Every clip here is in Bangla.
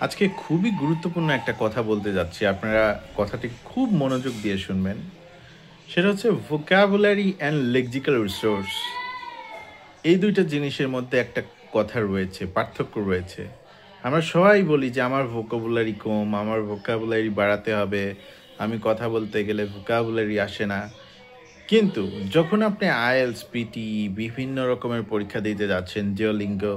আজকে খুবই গুরুত্বপূর্ণ একটা কথা বলতে যাচ্ছি। আপনারা কথাটি খুব মনোযোগ দিয়ে শুনবেন। সেটা হচ্ছে vocabulary and lexical resource। এই ২ টা জিনিসের মধ্যে একটা কথা রয়েছে, পার্থক্য রয়েছে। আমরা সবাই বলি যে আমার vocabulary কম, আমার vocabulary বাড়াতে হবে। আমি কথা বলতে গেলে vocabulary আসে না। কিন্তু যখন আপনি IELTS, পিটি বিভিন্ন রকমের পরীক্ষা দিতে যাচ্ছেন, Duolingo,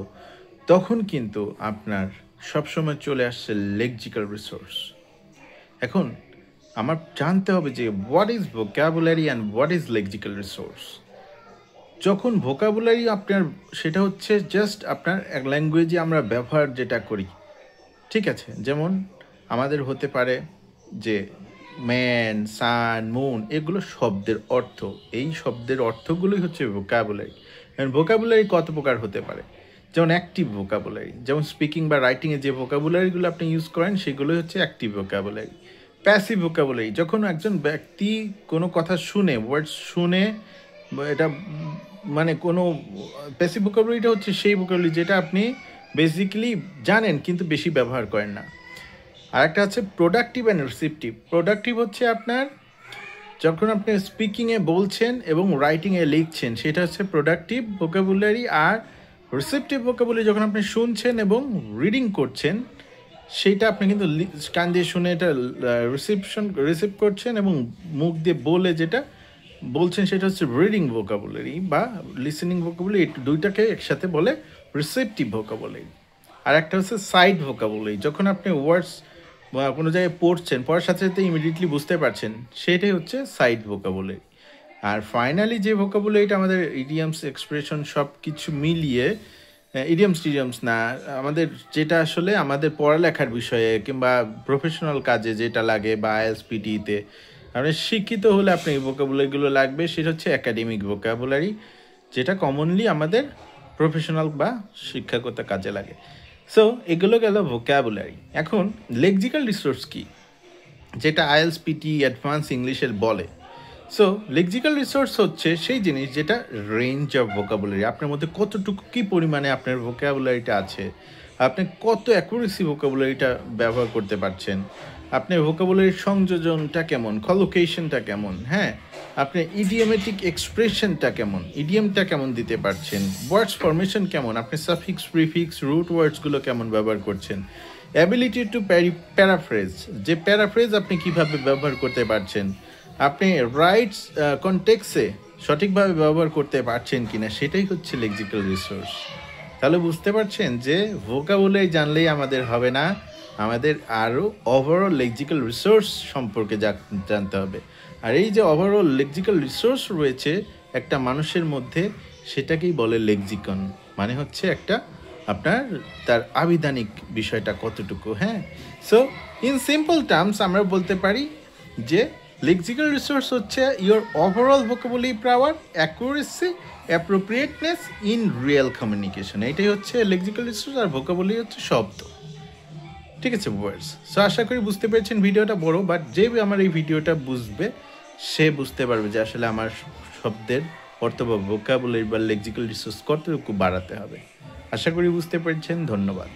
তখন কিন্তু আপনার সবসময় চলে আসছে lexical resource। এখন আমার জানতে হবে যে what is vocabulary and what is lexical resource। যখন vocabulary আপনার সেটা হচ্ছে জাস্ট আপনার এক ল্যাঙ্গুয়েজে আমরা ব্যবহার যেটা করি, ঠিক আছে? যেমন আমাদের হতে পারে যে ম্যান, সান, মুন এগুলো শব্দের অর্থ। এই শব্দের অর্থগুলোই হচ্ছে vocabulary। and vocabulary কত প্রকার হতে পারে? যেমন অ্যাক্টিভ vocabulary, যেমন স্পিকিং বা রাইটিংয়ে যে vocabularyগুলো আপনি ইউজ করেন সেগুলোই হচ্ছে অ্যাক্টিভ vocabulary। প্যাসিভ vocabulary, যখন একজন ব্যক্তি কোনো কথা শুনে, ওয়ার্ডস শুনে এটা মানে কোনো প্যাসিভ vocabularyটা হচ্ছে সেই vocabulary যেটা আপনি বেসিক্যালি জানেন কিন্তু বেশি ব্যবহার করেন না। আর একটা আছে প্রোডাক্টিভ অ্যান্ড রিসিপটিভ। প্রোডাক্টিভ হচ্ছে আপনার যখন আপনি স্পিকিংয়ে বলছেন এবং রাইটিংয়ে লিখছেন সেটা হচ্ছে প্রোডাক্টিভ vocabulary। আর রিসিপটিভ vocabulary যখন আপনি শুনছেন এবং রিডিং করছেন সেইটা আপনি কিন্তু কান দিয়ে শুনে এটা রিসিভ করছেন এবং মুখ দিয়ে বলে যেটা বলছেন সেটা হচ্ছে রিডিং vocabulary বা লিসেনিং vocabulary। এই দুইটাকে একসাথে বলে রিসেপটিভ vocabulary। আর একটা হচ্ছে সাইড vocabulary, যখন আপনি ওয়ার্ডস বা কোনো জায়গায় পড়ছেন, পড়ার সাথে সাথে ইমিডিয়েটলি বুঝতে পারছেন সেটাই হচ্ছে সাইড vocabulary। আর ফাইনালি যে vocabularyটা আমাদের ইডিয়ামস, এক্সপ্রেশন সব কিছু মিলিয়ে, ইডিয়ামস না, আমাদের যেটা আসলে আমাদের পড়ালেখার বিষয়ে কিংবা প্রফেশনাল কাজে যেটা লাগে বা IELTS, পিটিতে আপনি শিক্ষিত হলে আপনি এই vocabularyগুলো লাগবে। সেটা হচ্ছে একাডেমিক vocabulary, যেটা কমনলি আমাদের প্রফেশনাল বা শিক্ষাগত কাজে লাগে। সো এগুলো গেল vocabulary। এখন লেক্সিক্যাল রিসোর্স কি, যেটা IELTS, পিটি, অ্যাডভান্স ইংলিশের বলে। সো লেক্সিক্যাল রিসোর্স হচ্ছে সেই জিনিস যেটা রেঞ্জ অফ vocabulary, আপনার মধ্যে কতটুকু কী পরিমাণে আপনার vocabularyটা আছে, আপনি কত অ্যাকুরেসি vocabularyটা ব্যবহার করতে পারছেন, আপনার vocabularyর সংযোজনটা কেমন, কলোকেশনটা কেমন, হ্যাঁ, আপনি ইডিওমেটিক এক্সপ্রেশনটা কেমন, ইডিয়ামটা কেমন দিতে পারছেন, ওয়ার্ডস ফরমেশন কেমন, আপনি সাফিক্স, প্রিফিক্স, রুট ওয়ার্ডসগুলো কেমন ব্যবহার করছেন, অ্যাবিলিটি টু প্যারাফ্রেজ, যে প্যারাফ্রেজ আপনি কিভাবে ব্যবহার করতে পারছেন, আপনি রাইটস কনটেক্সে সঠিকভাবে ব্যবহার করতে পারছেন কিনা, সেটাই হচ্ছে লেক্সিক্যাল রিসোর্স। তাহলে বুঝতে পারছেন যে vocabulary জানলেই আমাদের হবে না, আমাদের আরও ওভারঅল লেক্সিক্যাল রিসোর্স সম্পর্কে জানতে হবে। আর এই যে ওভারঅল লেক্সিক্যাল রিসোর্স রয়েছে একটা মানুষের মধ্যে, সেটাকেই বলে লেক্সিকন। মানে হচ্ছে একটা আপনার তার আবিধানিক বিষয়টা কতটুকু, হ্যাঁ। সো ইন সিম্পল টার্মস আমরা বলতে পারি যে লেক্সিক্যাল রিসোর্স হচ্ছে your overall vocabulary power, accuracy, appropriateness in real communication. এটাই হচ্ছে লেক্সিক্যাল রিসোর্স। আর vocabulary হচ্ছে শব্দ, ঠিক আছে ওয়ার্ডস। সো আশা করি বুঝতে পেরেছেন। ভিডিওটা বড়, বাট যে আমার এই ভিডিওটা বুঝবে সে বুঝতে পারবে যে আসলে আমার শব্দের অর্থ বা vocabulary বা লেক্সিক্যাল রিসোর্স কতটুকু বাড়াতে হবে। আশা করি বুঝতে পেরেছেন। ধন্যবাদ।